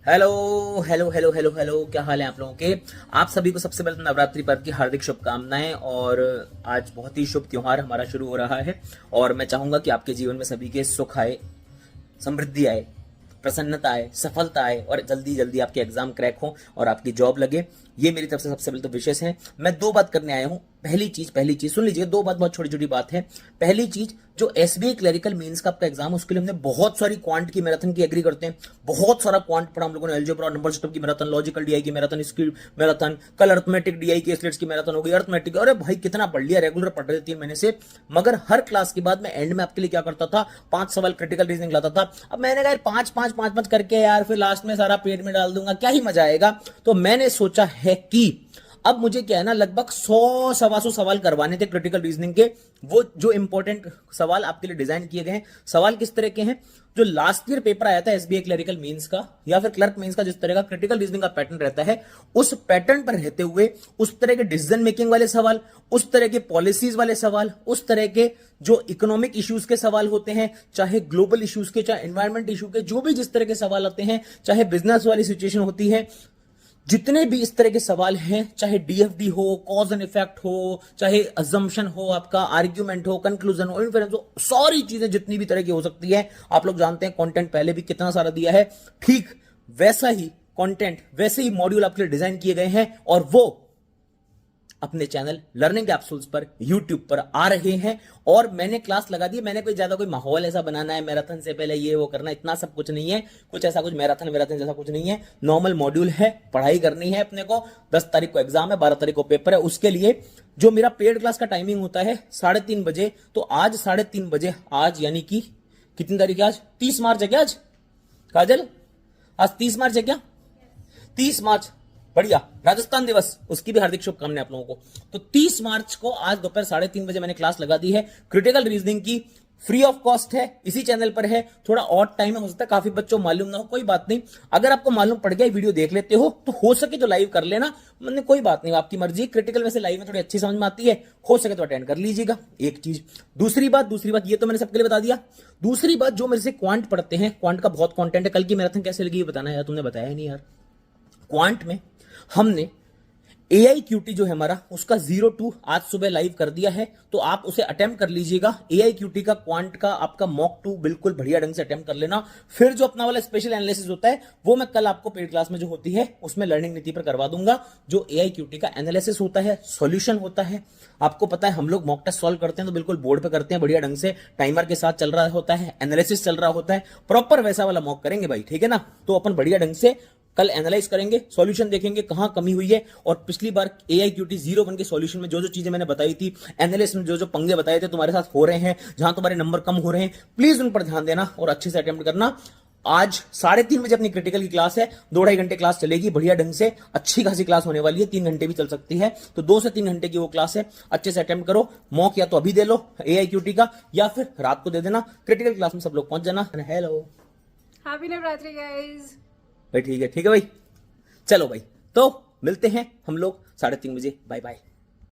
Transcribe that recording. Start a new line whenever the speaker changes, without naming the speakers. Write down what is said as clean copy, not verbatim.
Hello hello hello hello hello, क्या हाल है आप लोगों के। आप सभी को सबसे पहले तो नवरात्रि पर्व की हार्दिक शुभकामनाएं। और आज बहुत ही शुभ त्योहार हमारा शुरू हो रहा है और मैं चाहूंगा कि आपके जीवन में सभी के सुख आए, समृद्धि आए, प्रसन्नता आए, सफलता आए और जल्दी जल्दी आपके एग्जाम क्रैक हो और आपकी जॉब लगे। ये मेरी तरफ से सबसे पहले तो विशेष है। मैं दो बात करने आया हूं। पहली चीज सुन लीजिए, दो बात बहुत छोटी छोटी बात है। पहली चीज, जो एसबीआई क्लरिकल मींस का आपका एग्जाम, उसके लिए हमने बहुत सारी क्वांट की मैराथन की एग्री करते हैं। बहुत सारा क्वांट पढ़ा हम लोगों ने, अलजेब्रा और नंबर सिस्टम की मैराथन, लॉजिकल डीआई की मैराथन, इसकी मैराथन, कल अर्थमेटिक डीआई की स्लेट्स की मैराथन हो गई, अर्थमेटिक। अरे भाई कितना पढ़ लिया, रेगुलर पढ़ रहे 3 महीने से। मगर हर क्लास के बाद मैं एंड में आपके लिए क्या करता था, 5 सवाल क्रिटिकल रीजनिंग लाता था। अब मैंने कहा 5 करके यार फिर लास्ट में सारा पेट में डाल दूंगा, क्या ही मजा आएगा। तो मैंने सोचा है कि अब मुझे क्या है ना, लगभग 100-125 सवाल करवाने थे क्रिटिकल रीजनिंग के। वो जो इंपॉर्टेंट सवाल आपके लिए डिजाइन किए गए हैं। सवाल किस तरह के हैं, जो लास्ट ईयर पेपर आया था एसबीआई क्लरिकल मींस का या फिर क्लर्क मींस का, जिस तरह का क्रिटिकल रीजनिंग का पैटर्न रहता है, उस पैटर्न पर रहते हुए उस तरह के डिसीजन मेकिंग वाले सवाल, उस तरह के पॉलिसीज वाले सवाल, उस तरह के जो इकोनॉमिक इश्यूज के सवाल होते हैं, चाहे ग्लोबल इश्यूज के, चाहे एनवायरमेंट इशू के, जो भी जिस तरह के सवाल आते हैं, चाहे बिजनेस वाली सिचुएशन होती है, जितने भी इस तरह के सवाल हैं, चाहे डीएफडी हो, कॉज एंड इफेक्ट हो, चाहे अजम्पशन हो, आपका आर्ग्यूमेंट हो, कंक्लूजन हो, इन्फेरेंस हो, सारी चीजें जितनी भी तरह की हो सकती है। आप लोग जानते हैं कंटेंट पहले भी कितना सारा दिया है। ठीक वैसा ही कंटेंट, वैसे ही मॉड्यूल आपके लिए डिजाइन किए गए हैं और वो अपने चैनल लर्निंग कैप्सूल्स पर यूट्यूब पर आ रहे हैं। और मैंने क्लास लगा दी। मैंने कोई माहौल ऐसा बनाना है मैराथन से पहले ये वो करना, इतना सब कुछ नहीं है। कुछ ऐसा कुछ मैराथन जैसा कुछ नहीं है। नॉर्मल मॉड्यूल है, पढ़ाई करनी है अपने को। 10 तारीख को एग्जाम है, 12 तारीख को पेपर है। उसके लिए जो मेरा पेड क्लास का टाइमिंग होता है 3:30 बजे, तो आज 3:30 बजे, आज यानी कि कितनी तारीख है, आज 30 मार्च है क्या, आज काजल आज 30 मार्च है क्या, 30 मार्च, बढ़िया, राजस्थान दिवस, उसकी भी हार्दिक शुभकामनाएं आप लोगों को। तो 30 मार्च को आज दोपहर 3:30 बजे मैंने क्लास लगा दी है क्रिटिकल रीजनिंग की। फ्री ऑफ कॉस्ट है, इसी चैनल पर है। थोड़ा ऑड टाइम है, हो सकता है काफी बच्चों मालूम ना हो, कोई बात नहीं। अगर आपको मालूम पड़ गया, वीडियो देख लेते हो सके तो लाइव कर लेना, मतलब कोई बात नहीं, आपकी मर्जी। क्रिटिकल वैसे लाइव में थोड़ी अच्छी समझ में आती है, हो सके तो अटेंड कर लीजिएगा। एक चीज। दूसरी बात ये तो मैंने सबके लिए बता दिया। दूसरी बात, जो मेरे से क्वांट पढ़ते हैं, क्वांट का बहुत कॉन्टेंट है। कल की मैराथन कैसे लगी बताना यार, तुमने बताया ही नहीं यार। क्वांट में हमने AIQT जो है हमारा, उसका 0 to आज सुबह लाइव कर दिया है, तो आप उसे अटेम्प्ट कर लीजिएगा। AIQT का क्वांट का आपका मॉक 2 बिल्कुल बढ़िया ढंग से अटेम्प्ट कर लेना। फिर जो अपना वाला स्पेशल एनालिसिस होता है, वो मैं कल आपको पेड क्लास में जो होती है उसमें लर्निंग नीति पर करवा दूंगा। जो AIQT का एनालिसिस होता है, सॉल्यूशन होता है, आपको पता है हम लोग मॉक टेस्ट सॉल्व करते हैं तो बिल्कुल बोर्ड पे करते हैं, बढ़िया ढंग से टाइमर के साथ चल रहा होता है, एनालिसिस चल रहा होता है, प्रॉपर वैसा वाला मॉक करेंगे भाई, ठीक है ना। तो अपन बढ़िया ढंग से कल एनालाइज करेंगे, सॉल्यूशन देखेंगे कहां कमी हुई है। और पिछली बार AIQT 01 के सॉल्यूशन में जो जो चीजें मैंने बताई थी, एनालिसिस में जो जो पंगे बताए थे तुम्हारे साथ हो रहे हैं, जहां तुम्हारे नंबर कम हो रहे हैं, प्लीज उन पर ध्यान देना और अच्छे से अटेम्प्ट करना। आज 3:30 बजे अपनी क्रिटिकल की क्लास है, 2-2.5 घंटे क्लास चलेगी बढ़िया ढंग से, अच्छी खासी क्लास होने वाली है, 3 घंटे भी चल सकती है। तो 2 से 3 घंटे की वो क्लास है, अच्छे से अटेम्प्ट करो। मॉक या तो अभी दे लो AIQT का, या फिर रात को दे देना। क्रिटिकल क्लास में सब लोग पहुंच जाना। Hello,
happy Navratri guys.
भाई ठीक है भाई, चलो भाई, तो मिलते हैं हम लोग 3:30 बजे। Bye bye.